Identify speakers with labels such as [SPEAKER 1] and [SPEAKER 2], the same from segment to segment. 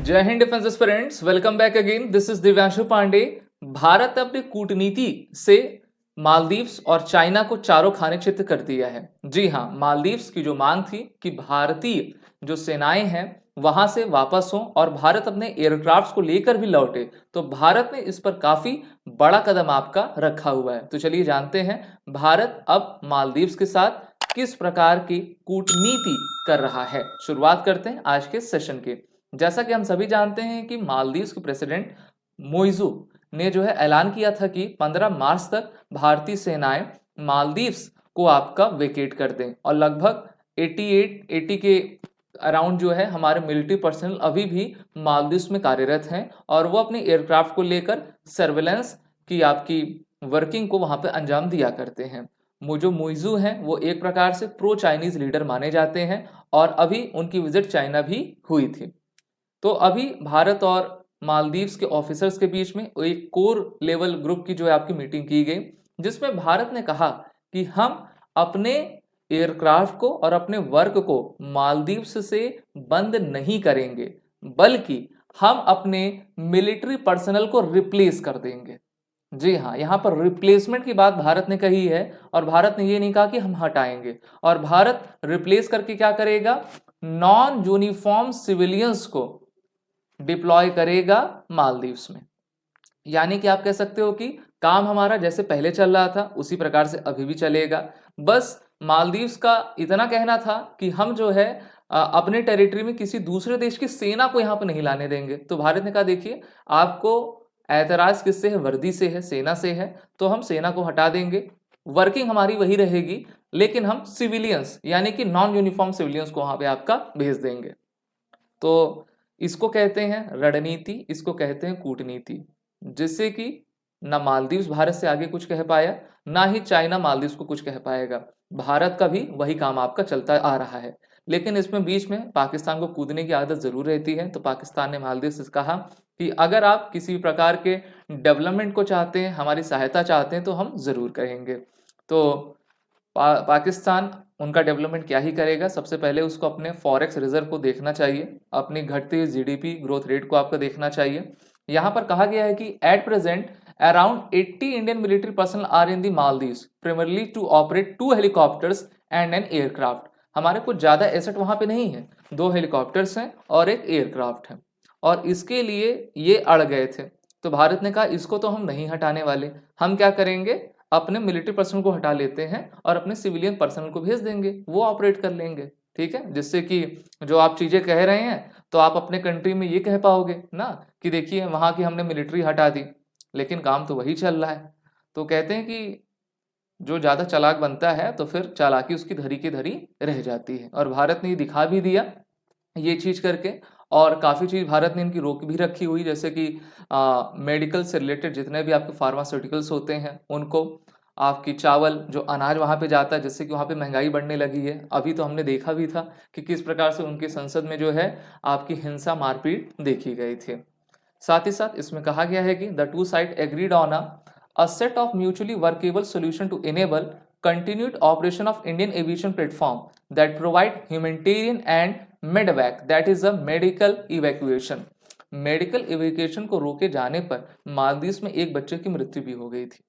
[SPEAKER 1] जय हिंद defence aspirants, welcome back again. This is Divyanshu Pandey. Bharat अपनी कूटनीति से मालदीव्स और चाइना को चारों खाने चित कर दिया है। जी हाँ, मालदीव्स की जो मांग थी कि भारतीय जो सेनाएं हैं वहां से वापस हों और भारत अपने एयरक्राफ्ट्स को लेकर भी लौटे, तो भारत ने इस पर काफी बड़ा कदम आपका रखा हुआ है। तो चलिए जानते हैं भारत अब मालदीव्स के साथ किस प्रकार की कूटनीति कर रहा है। शुरुआत करते हैं आज के सेशन की। जैसा कि हम सभी जानते हैं कि मालदीव्स के प्रेसिडेंट मोइजू ने जो है ऐलान किया था कि 15 मार्च तक भारतीय सेनाएं मालदीव्स को आपका वेकेट कर दें और लगभग 80 के अराउंड जो है हमारे मिलिट्री पर्सनल अभी भी मालदीव्स में कार्यरत हैं और वो अपने एयरक्राफ्ट को लेकर सर्वेलेंस की आपकी वर्किंग को वहां पे अंजाम दिया करते हैं। जो मोइजू हैं वो एक प्रकार से प्रो चाइनीज लीडर माने जाते हैं और अभी उनकी विजिट चाइना भी हुई थी। तो अभी भारत और मालदीव्स के ऑफिसर्स के बीच में एक कोर लेवल ग्रुप की जो है आपकी मीटिंग की गई, जिसमें भारत ने कहा कि हम अपने एयरक्राफ्ट को और अपने वर्क को मालदीव्स से बंद नहीं करेंगे, बल्कि हम अपने मिलिट्री पर्सनल को रिप्लेस कर देंगे। जी हाँ, यहाँ पर रिप्लेसमेंट की बात भारत ने कही है और भारत ने ये नहीं कहा कि हम हटाएंगे। और भारत रिप्लेस करके क्या करेगा? नॉन यूनिफॉर्म सिविलियंस को डिप्लॉय करेगा मालदीव्स में। यानी कि आप कह सकते हो कि काम हमारा जैसे पहले चल रहा था उसी प्रकार से अभी भी चलेगा। बस मालदीव्स का इतना कहना था कि हम जो है अपने टेरिटरी में किसी दूसरे देश की सेना को यहाँ पर नहीं लाने देंगे। तो भारत ने कहा देखिए, आपको ऐतराज किससे है? वर्दी से है, सेना से है, तो हम सेना को हटा देंगे। वर्किंग हमारी वही रहेगी, लेकिन हम सिविलियंस यानी कि नॉन यूनिफॉर्म सिविलियंस को वहां पे आपका भेज देंगे। तो इसको कहते हैं रणनीति, इसको कहते हैं कूटनीति, जिससे कि ना मालदीव्स भारत से आगे कुछ कह पाया, ना ही चाइना मालदीव्स को कुछ कह पाएगा। भारत का भी वही काम आपका चलता आ रहा है, लेकिन इसमें बीच में पाकिस्तान को कूदने की आदत जरूर रहती है। तो पाकिस्तान ने मालदीव से कहा कि अगर आप किसी प्रकार के डेवलपमेंट को चाहते हैं, हमारी सहायता चाहते हैं, तो हम जरूर करेंगे। तो पाकिस्तान उनका डेवलपमेंट क्या ही करेगा? सबसे पहले उसको अपने फॉरेक्स रिजर्व को देखना चाहिए, अपनी घटती हुई जीडीपी ग्रोथ रेट को आपको देखना चाहिए। यहाँ पर कहा गया है कि at present around 80 Indian military personnel are in the Maldives primarily to operate 2 helicopters and an aircraft. हमारे कुछ ज्यादा एसेट वहां पे नहीं है, 2 हेलीकॉप्टर्स हैं और एक एयरक्राफ्ट है, और इसके लिए ये अड़ गए थे। तो भारत ने कहा इसको तो हम नहीं हटाने वाले, हम क्या करेंगे? अपने मिलिट्री पर्सनल को हटा लेते हैं और अपने सिविलियन पर्सनल को भेज देंगे, वो ऑपरेट कर लेंगे। ठीक है, जिससे कि जो आप चीजें कह रहे हैं तो आप अपने कंट्री में ये कह पाओगे ना कि देखिए वहां की हमने मिलिट्री हटा दी, लेकिन काम तो वही चल रहा है। तो कहते हैं कि जो ज्यादा चालाक बनता है तो फिर चालाकी उसकी धरी की धरी रह जाती है, और भारत ने ये दिखा भी दिया ये चीज करके। और काफी चीज भारत ने इनकी रोक भी रखी हुई, जैसे कि मेडिकल से रिलेटेड जितने भी आपके फार्मास्यूटिकल्स होते हैं उनको, आपकी चावल जो अनाज वहां पे जाता है, जिससे कि वहां पे महंगाई बढ़ने लगी है। अभी तो हमने देखा भी था कि किस प्रकार से उनकी संसद में जो है आपकी हिंसा मारपीट देखी गई थी। साथ ही साथ इसमें कहा गया है कि the two side agreed on a set of mutually workable solution to enable continued operation of Indian aviation platform that provide humanitarian and medvac, that is a medical evacuation। Medical evacuation को रोके जाने पर मालदीव्स में एक बच्चे की मृत्यु भी हो गई थी,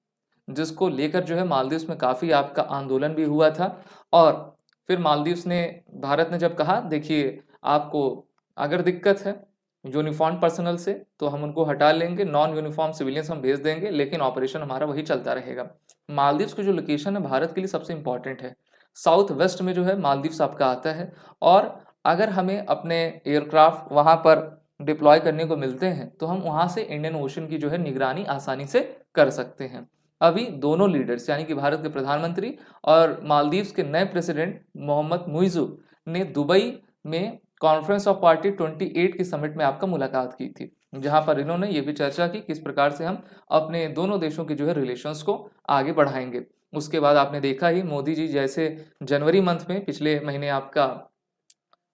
[SPEAKER 1] जिसको लेकर जो है मालदीव्स में काफी आपका आंदोलन भी हुआ था। और फिर मालदीव्स ने, भारत ने जब कहा देखिए आपको अगर दिक्कत है यूनिफॉर्म पर्सनल से तो हम उनको हटा लेंगे, नॉन यूनिफॉर्म सिविलियंस हम भेज देंगे, लेकिन ऑपरेशन हमारा वही चलता रहेगा। मालदीव्स की जो लोकेशन है भारत के लिए सबसे इंपॉर्टेंट है, साउथ वेस्ट में जो है मालदीव्स आपका आता है। और अगर हमें अपने एयरक्राफ्ट वहां पर डिप्लॉय करने को मिलते हैं तो हम वहां से इंडियन ओशन की जो है निगरानी आसानी से कर सकते हैं। अभी दोनों लीडर्स यानी कि भारत के प्रधानमंत्री और मालदीव्स के नए प्रेसिडेंट मोहम्मद मुइजू ने दुबई में कॉन्फ्रेंस ऑफ पार्टी 28 की समिट में आपका मुलाकात की थी, जहां पर इन्होंने ये भी चर्चा की किस प्रकार से हम अपने दोनों देशों के जो है रिलेशंस को आगे बढ़ाएंगे। उसके बाद आपने देखा ही मोदी जी जैसे जनवरी मंथ में पिछले महीने आपका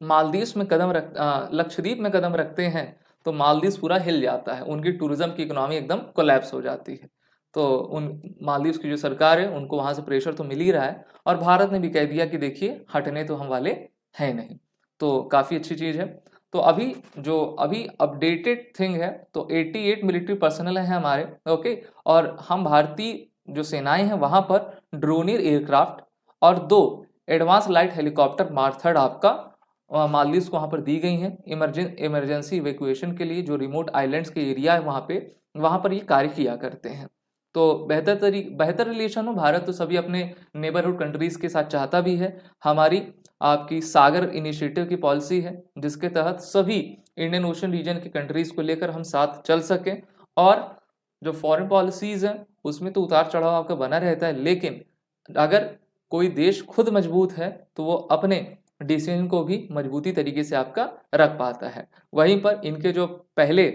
[SPEAKER 1] मालदीव्स में लक्षद्वीप में कदम रखते हैं तो मालदीव्स पूरा हिल जाता है, उनकी टूरिज्म की इकोनॉमी एकदम कोलैप्स हो जाती है। तो उन मालदीव्स की जो सरकार है उनको वहां से प्रेशर तो मिल ही रहा है, और भारत ने भी कह दिया कि देखिए हटने तो हम वाले हैं नहीं। तो काफी अच्छी चीज है। तो अभी अपडेटेड थिंग है तो 88 मिलिट्री पर्सनल है हमारे, ओके। और हम भारतीय जो सेनाएं हैं वहां पर ड्रोनियर एयरक्राफ्ट और 2 एडवांस लाइट हेलीकॉप्टर मार्क 3 आपका मालदीव्स को वहां पर दी गई हैं इमरजेंसी इवैक्यूएशन के लिए। जो रिमोट आइलैंड्स के एरिया है वहां पर ये कार्य किया करते हैं। तो बेहतर रिलेशन हो, भारत तो सभी अपने नेबरहुड कंट्रीज के साथ चाहता भी है। हमारी आपकी सागर इनिशिएटिव की पॉलिसी है जिसके तहत सभी इंडियन ओशन रीजन की कंट्रीज को लेकर हम साथ चल सकें। और जो फॉरेन पॉलिसीज हैं उसमें तो उतार चढ़ाव आपका बना रहता है, लेकिन अगर कोई देश खुद मजबूत है तो वो अपने डिसीजन को भी मजबूती तरीके से आपका रख पाता है। वहीं पर इनके जो पहले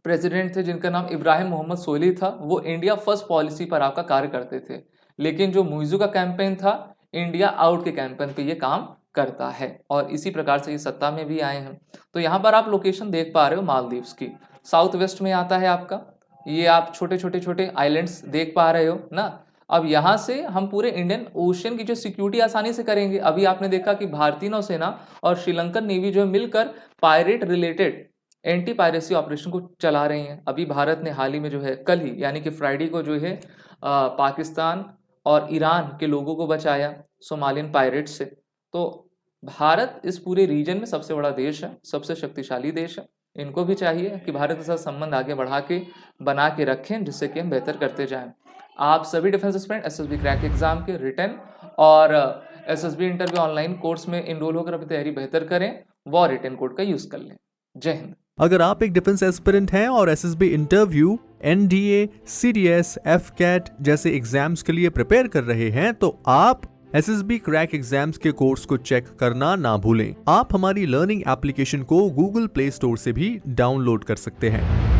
[SPEAKER 1] प्रेसिडेंट थे जिनका नाम इब्राहिम मोहम्मद सोली था, वो इंडिया फर्स्ट पॉलिसी पर आपका कार्य करते थे, लेकिन जो मुइज़ू का कैंपेन था इंडिया आउट के कैंपेन पे ये काम करता है और इसी प्रकार से ये सत्ता में भी आए हैं। तो यहाँ पर आप लोकेशन देख पा रहे हो मालदीव्स की, साउथ वेस्ट में आता है आपका। ये आप छोटे आइलैंड्स देख पा रहे हो ना। अब यहाँ से हम पूरे इंडियन ओशन की जो सिक्योरिटी आसानी से करेंगे। अभी आपने देखा कि भारतीय नौसेना और श्रीलंकन नेवी जो है मिलकर pirate related anti piracy operation को चला रही हैं। अभी भारत ने हाल ही में जो है कल ही यानी कि फ्राइडे को जो है पाकिस्तान और ईरान के लोगों को बचाया सोमालियन पायरेट से। तो भारत इस पूरे रीजन में सबसे बड़ा देश है, सबसे शक्तिशाली देश है। इनको भी चाहिए कि भारत के साथ संबंध आगे बना के रखें जिससे कि हम बेहतर करते जाएं। आप सभी defence aspirant SSB crack exam के रिटन और एसएसबी इंटरव्यू ऑनलाइन कोर्स में इनरोल होकर अपनी तैयारी बेहतर करें व रिटन कोड का यूज कर लें। जय हिंद।
[SPEAKER 2] अगर आप एक डिफेंस एस्पिरेंट हैं और SSB interview, NDA, CDS, AFCAT जैसे एग्जाम्स के लिए प्रिपेयर कर रहे हैं तो आप एसएसबी क्रैक एग्जाम्स के कोर्स को चेक करना ना भूलें। आप हमारी लर्निंग एप्लीकेशन को गूगल प्ले स्टोर से भी डाउनलोड कर सकते हैं।